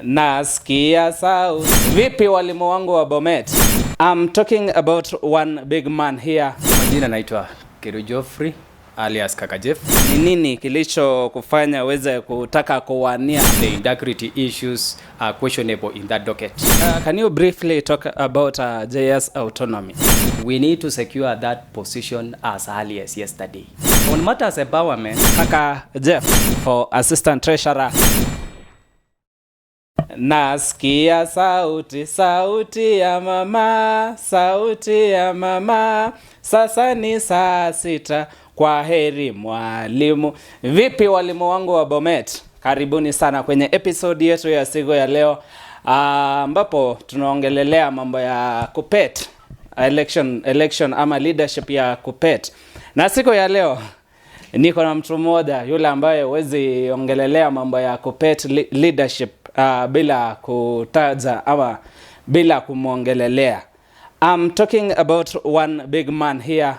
Nasikia sauti. Vipi walimu wangu wa Bomet? I'm talking about one big man here. Majina naitwa Kaka Jeff alias Kaka Jeff. Ni nini kilicho kufanya uweze kutaka kuwania? The integrity issues are questionable in that docket. Can you briefly talk about JS autonomy? We need to secure that position as early as yesterday. On matters empowerment, Kaka Jeff for Assistant Treasurer. Nasikia sauti, sauti ya mama, sauti ya mama. Sasa ni saa 6. Kwa heri mwalimu. Vipi walimu wangu wa Bomet? Karibuni sana kwenye episode yetu ya siku ya leo, ambapo tunaongelelea mambo ya KUPPET election ama leadership ya KUPPET. Na siku ya leo niko na mtu mmoja yule ambaye huwezi ongelelea mambo ya KUPPET leadership bila kutaja ama bila kumuongelelea. I'm talking about one big man here,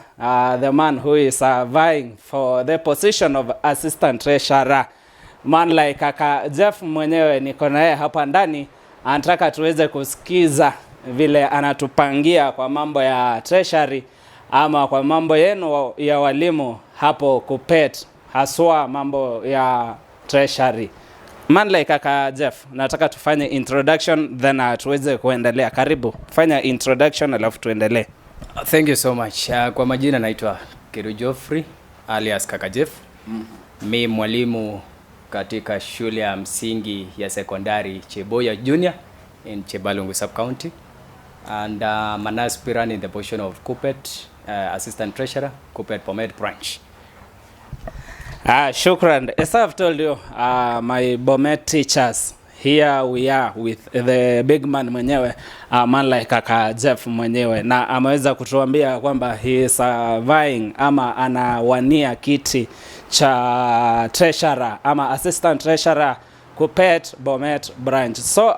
the man who is vying for the position of Assistant Treasurer. Man like Kaka Jeff mwenyewe niko naye hapa ndani, anataka tuweze kusikiza vile anatupangia kwa mambo ya treasury ama kwa mambo yenu ya walimu hapo KUPPET, haswa mambo ya treasury. Man like Kaka Jeff, nataka tufanye introduction then tuweze kuendelea. Karibu, fanya introduction alafu tuendelee. Thank you so much. Kwa majina naitwa Kaka Jeff alias Kaka Jeff. Mimi mwalimu katika shule ya msingi ya sekondari Cheboya Junior in Chebalungu sub county, and I'm an aspirant in the position of KUPPET Assistant Treasurer, KUPPET Bomet Branch. Shukran. As I've told you, my Bomet teachers, here we are with the big man mwenyewe, man like Kaka Jeff mwenyewe, na ameweza kutuambia kwamba he is vying ama anawania kiti cha treasurer ama assistant treasurer KUPPET Bomet Branch. So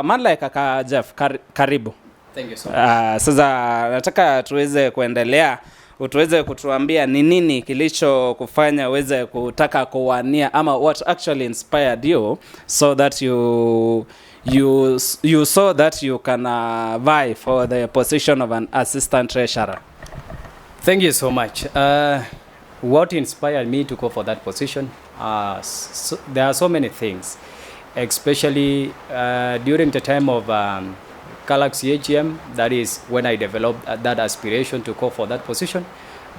man like Kaka Jeff, karibu. Thank you so much. Sasa nataka tuweze kuendelea, utuweze kutuambia ni nini kilicho kufanya uweze kutaka kuwania ama what actually inspired you so that you saw that you can vie for the position of an assistant treasurer. Thank you so much. What inspired me to go for that position? There are so many things, especially during the time of Galaxy AGM. That is when I developed that aspiration to go for that position,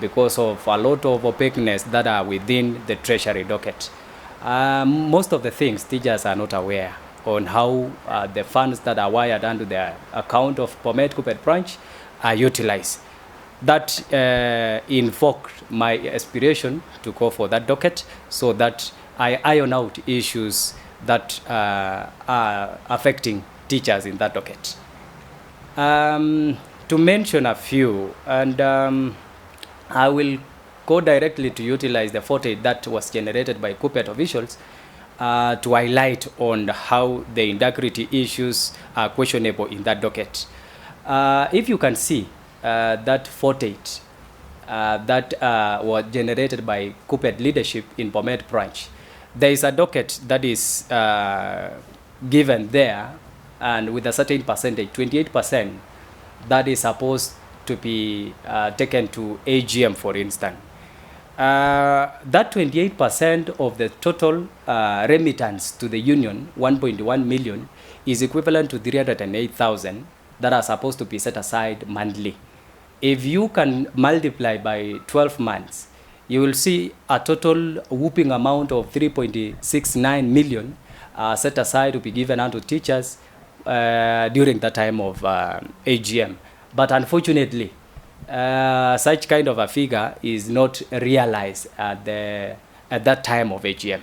because of a lot of opaqueness that are within the treasury docket. Most of the things teachers are not aware on how the funds that are wired under the account of Bomet KUPPET Branch are utilized. That invoked my aspiration to go for that docket so that I iron out issues that are affecting teachers in that docket. To mention a few, and I will go directly to utilize the footage that was generated by KUPPET officials to highlight on how the integrity issues are questionable in that docket. If you can see that footage that was generated by KUPPET leadership in Bomet Branch, there is a docket that is given there, and with a certain percentage, 28%, that is supposed to be taken to AGM, for instance. That 28% of the total remittance to the union, 1.1 million, is equivalent to 308,000 that are supposed to be set aside monthly. If you can multiply by 12 months, you will see a total whooping amount of 3.69 million set aside to be given unto teachers during the time of AGM. But unfortunately, such kind of a figure is not realized at that time of AGM.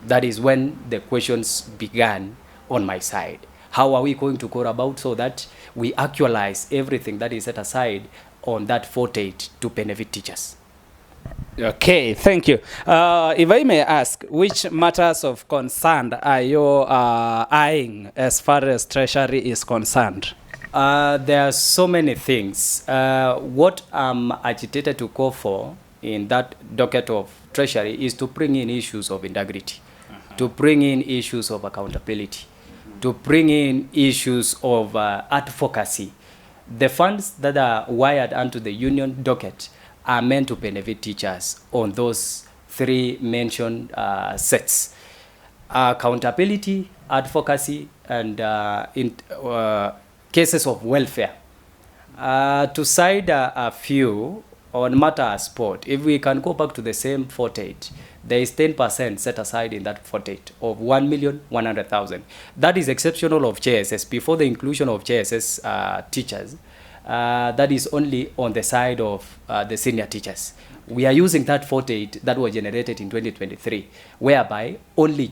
That is when the questions began on my side. How are we going to go about so that we actualize everything that is set aside on that footage to benefit teachers? Okay, thank you. If I may ask, which matters of concern are you eyeing as far as treasury is concerned? There are so many things. What I'm agitated to go for in that docket of treasury is to bring in issues of integrity, to bring in issues of accountability, to bring in issues of advocacy. The funds that are wired onto the union docket are meant to benefit teachers on those three mentioned sets: accountability, advocacy, and cases of welfare. To cite a few on matter of sport, if we can go back to the same 48, there is 10% set aside in that 48 of 1,100,000. That is exceptional of JSS. Before the inclusion of JSS teachers, that is only on the side of the senior teachers. We are using that 48 that was generated in 2023, whereby only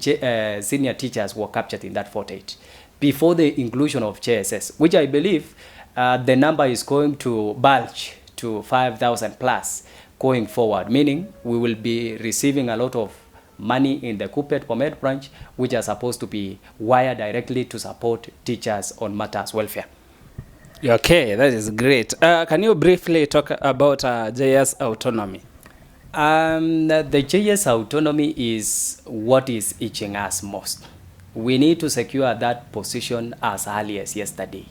senior teachers were captured in that 48 before the inclusion of JSS, which I believe the number is going to bulge to 5,000 plus going forward, meaning we will be receiving a lot of money in the KUPPET Bomet Branch, which are supposed to be wired directly to support teachers on matters welfare. Okay, that is great. Can you briefly talk about JS autonomy? The JS autonomy is what is itching us most. We need to secure that position as early as yesterday.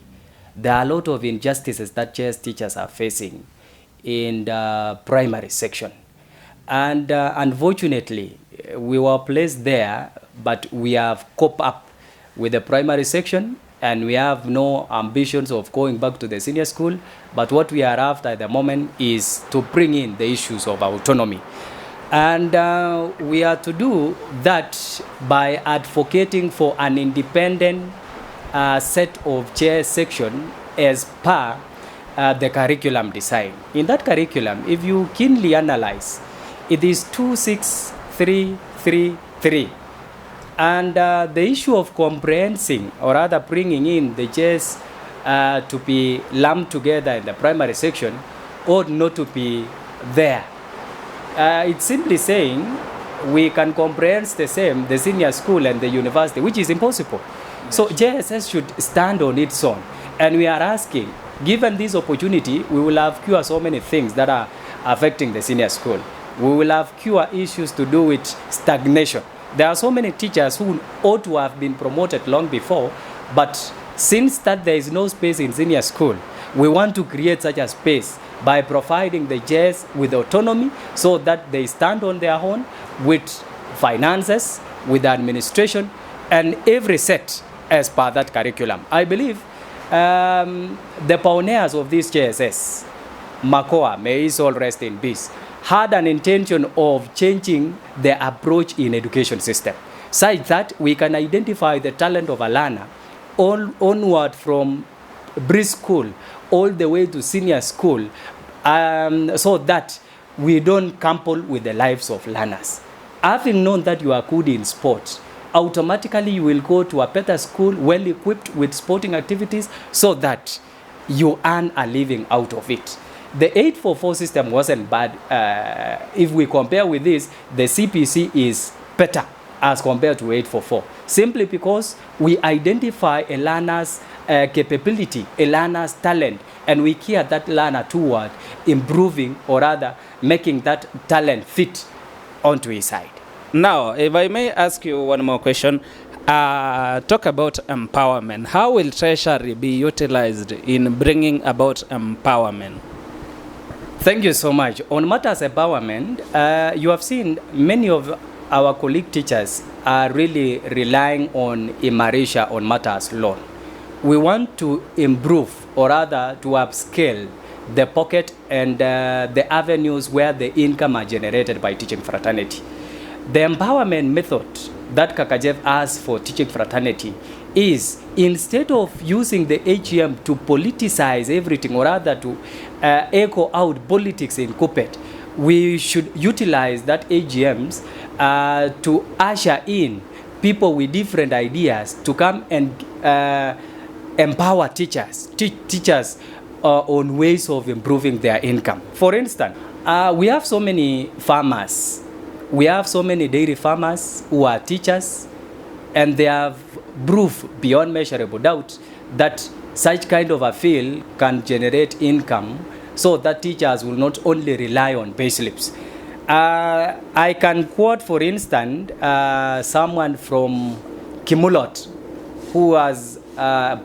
There are a lot of injustices that JS teachers are facing in the primary section. And unfortunately, we were placed there, but we have coped up with the primary section, and we have no ambitions of going back to the senior school. But what we are after at the moment is to bring in the issues of autonomy. And we are to do that by advocating for an independent set of JS section as per the curriculum design. In that curriculum, if you keenly analyze, it is 26333. And the issue of comprehending, or rather bringing in the JS to be lumped together in the primary section ought not to be there. It's simply saying we can comprehend the same, the senior school and the university, which is impossible. So JSS should stand on its own. And we are asking, given this opportunity, we will have cure so many things that are affecting the senior school. We will have cure issues to do with stagnation. There are so many teachers who ought to have been promoted long before, but since that there is no space in senior school, we want to create such a space by providing the JS with autonomy so that they stand on their own with finances, with administration, and every set as per that curriculum. I believe the pioneers of this JSS, Makoa, may his soul rest in peace, had an intention of changing the approach in education system, such that we can identify the talent of a learner onward from preschool all the way to senior school, so that we don't couple with the lives of learners. Having known that you are good in sport, automatically you will go to a better school, well equipped with sporting activities, so that you earn a living out of it. The 844 system wasn't bad. If we compare with this, the CPC is better as compared to 844, simply because we identify a learner's capability, a learner's talent, and we care that learner toward improving, or rather making that talent fit onto his side. Now, if I may ask you one more question, talk about empowerment. How will treasury be utilized in bringing about empowerment? Thank you so much. On matters empowerment, you have seen many of our colleague teachers are really relying on Imarisha on matters law. We want to improve, or rather to upscale the pocket and the avenues where the income are generated by teaching fraternity. The empowerment method that Kaka Jeff has for teaching fraternity is, instead of using the AGM to politicize everything, or rather to echo out politics in KUPPET, we should utilize that AGMs to usher in people with different ideas to come and empower teachers, teachers on ways of improving their income. For instance, we have so many farmers. We have so many dairy farmers who are teachers, and they have proof beyond measurable doubt that such kind of a field can generate income, so that teachers will not only rely on payslips. I can quote, for instance, someone from Kimulot, who has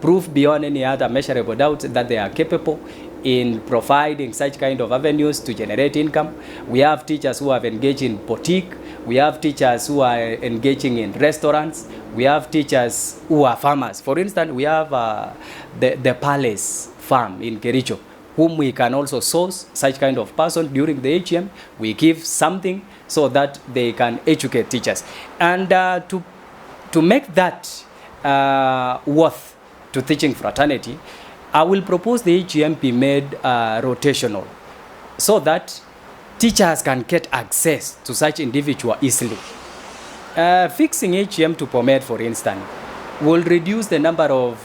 proved beyond any other measurable doubt that they are capable in providing such kind of avenues to generate income. We have teachers who have engaged in boutique. We have teachers who are engaging in restaurants. We have teachers who are farmers. For instance, we have the Palace Farm in Kericho, whom we can also source such kind of person during the AGM. We give something so that they can educate teachers. And to make that worth to teaching fraternity, I will propose the AGM be made rotational so that teachers can get access to such individual easily. Fixing AGM to Bomet, for instance, will reduce the number of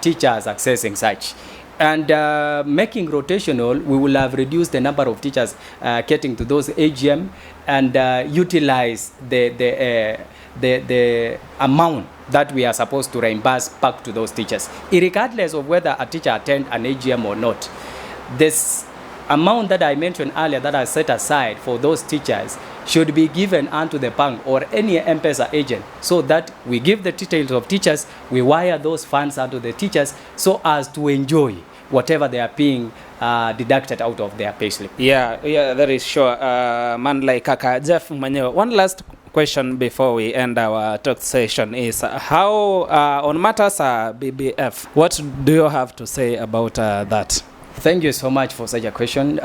teachers accessing such. And making rotational, we will have reduced the number of teachers getting to those AGM and utilize the amount that we are supposed to reimburse back to those teachers, regardless of whether a teacher attend an AGM or not. This amount that I mentioned earlier that I set aside for those teachers should be given unto the bank or any M-Pesa agent, so that we give the details of teachers, we wire those funds onto the teachers so as to enjoy whatever they are being deducted out of their payslip. Yeah, that is sure. Man like Kaka Jeff mwenyewe. One last question before we end our talk session is how on matters BBF, what do you have to say about that? Thank you so much for such a question.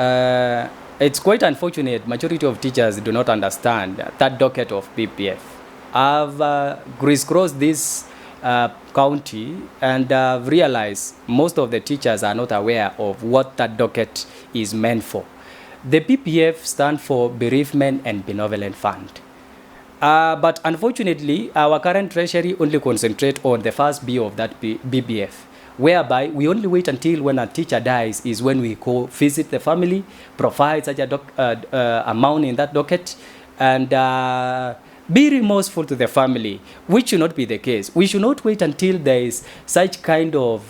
It's quite unfortunate majority of teachers do not understand that docket of BBF. I've crisscrossed this county and realized most of the teachers are not aware of what that docket is meant for. The BBF stands for Bereavement and Benevolent Fund. But unfortunately, our current treasury only concentrate on the first B of that BBF, whereby we only wait until when a teacher dies is when we go visit the family, provide such a amount in that docket, and be remorseful to the family, which should not be the case. We should not wait until there is such kind of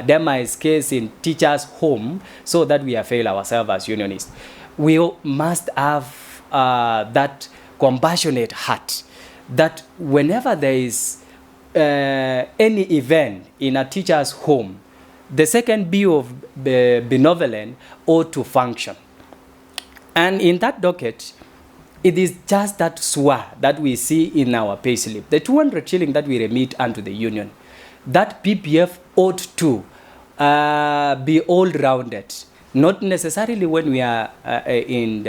demise case in teachers' home so that we fail ourselves as unionists. We must have that compassionate heart that whenever there is any event in a teacher's home, the second B of benevolent ought to function. And in that docket, it is just that SWA that we see in our payslip, the 200 shilling that we remit unto the union. That PPF ought to be all-rounded, not necessarily when we are in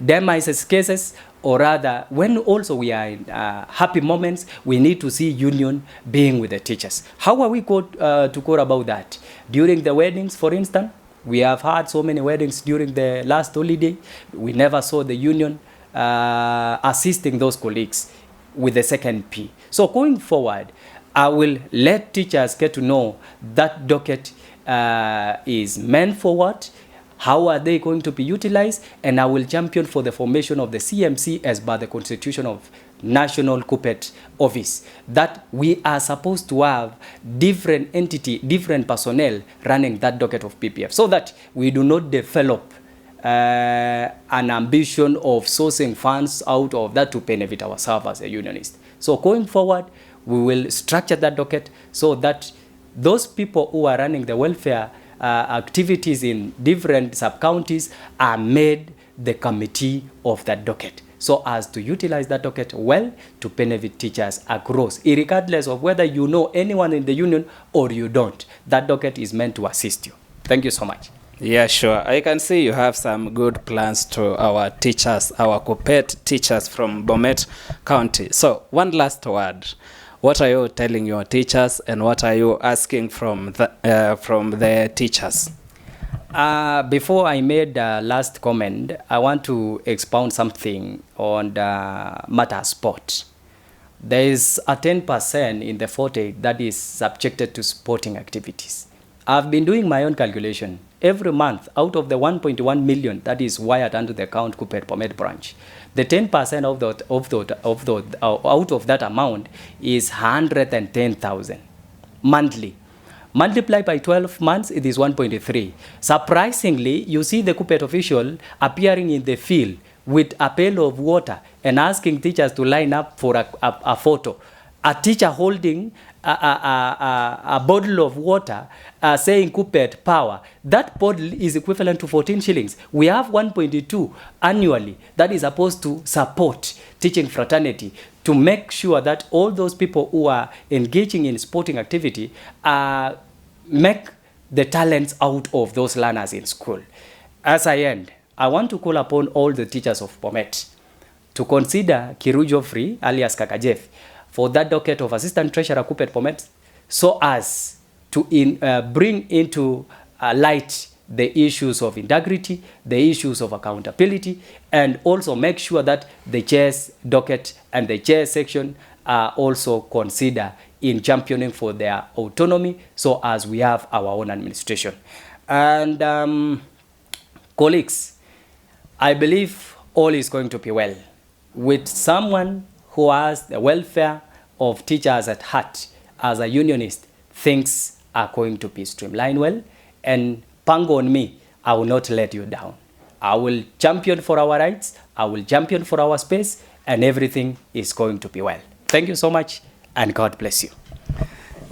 demise cases, or rather when also we are in happy moments, we need to see union being with the teachers. How are we going to go about that? During the weddings, for instance, we have had so many weddings during the last holiday. We never saw the union assisting those colleagues with the second P. So going forward, I will let teachers get to know that docket is meant for what, how are they going to be utilized, and I will champion for the formation of the CMC as per the Constitution of National KUPPET Office, that we are supposed to have different entity, different personnel running that docket of PPF, so that we do not develop an ambition of sourcing funds out of that to benefit ourselves as a unionist. So going forward, we will structure that docket so that those people who are running the welfare activities in different sub-counties are made the committee of that docket, so as to utilize that docket well to benefit teachers across, regardless of whether you know anyone in the union or you don't. That docket is meant to assist you. Thank you so much. Yeah, sure. I can see you have some good plans to our teachers, our KUPPET teachers from Bomet County. So, one last word. What are you telling your teachers, and what are you asking from the teachers? Before I made the last comment, I want to expound something on the matter sport. There is a 10% in the 40 that is subjected to sporting activities. I've been doing my own calculation. Every month, out of the 1.1 million that is wired under the account KUPPET Bomet Branch, the 10% out of that amount is 110,000 monthly. Multiply by 12 months, it is 1.3. Surprisingly, you see the KUPPET official appearing in the field with a pail of water and asking teachers to line up for a photo. A teacher holding a bottle of water saying KUPPET power, that bottle is equivalent to 14 shillings. We have 1.2 annually that is supposed to support teaching fraternity, to make sure that all those people who are engaging in sporting activity make the talents out of those learners in school. As I end, I want to call upon all the teachers of Bomet to consider Kiru Geoffrey, alias Kaka Jeff, for that docket of Assistant Treasurer KUPPET Bomet, so as to bring into light the issues of integrity, the issues of accountability, and also make sure that the chairs docket and the chair section are also considered in championing for their autonomy, so as we have our own administration. And colleagues, I believe all is going to be well. With someone who has the welfare of teachers at heart, as a unionist, things are going to be streamlined well. And pango on me, I will not let you down. I will champion for our rights, I will champion for our space, and everything is going to be well. Thank you so much, and God bless you.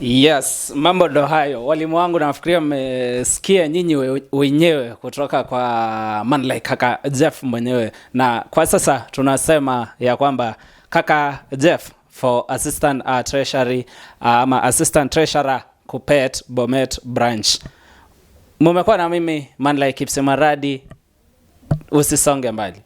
Yes, mambo ndo hayo. Walimu wangu nafikiria mmesikia nyinyi wenyewe kutoka kwa man like Kaka Jeff mwenyewe. Na kwa sasa tunasema ya kwamba Kaka Jeff for Assistant Treasury ama Assistant Treasurer KUPPET Bomet Branch. Mumekuwa na mimi man like Kipsemaradi, usisonge mbali.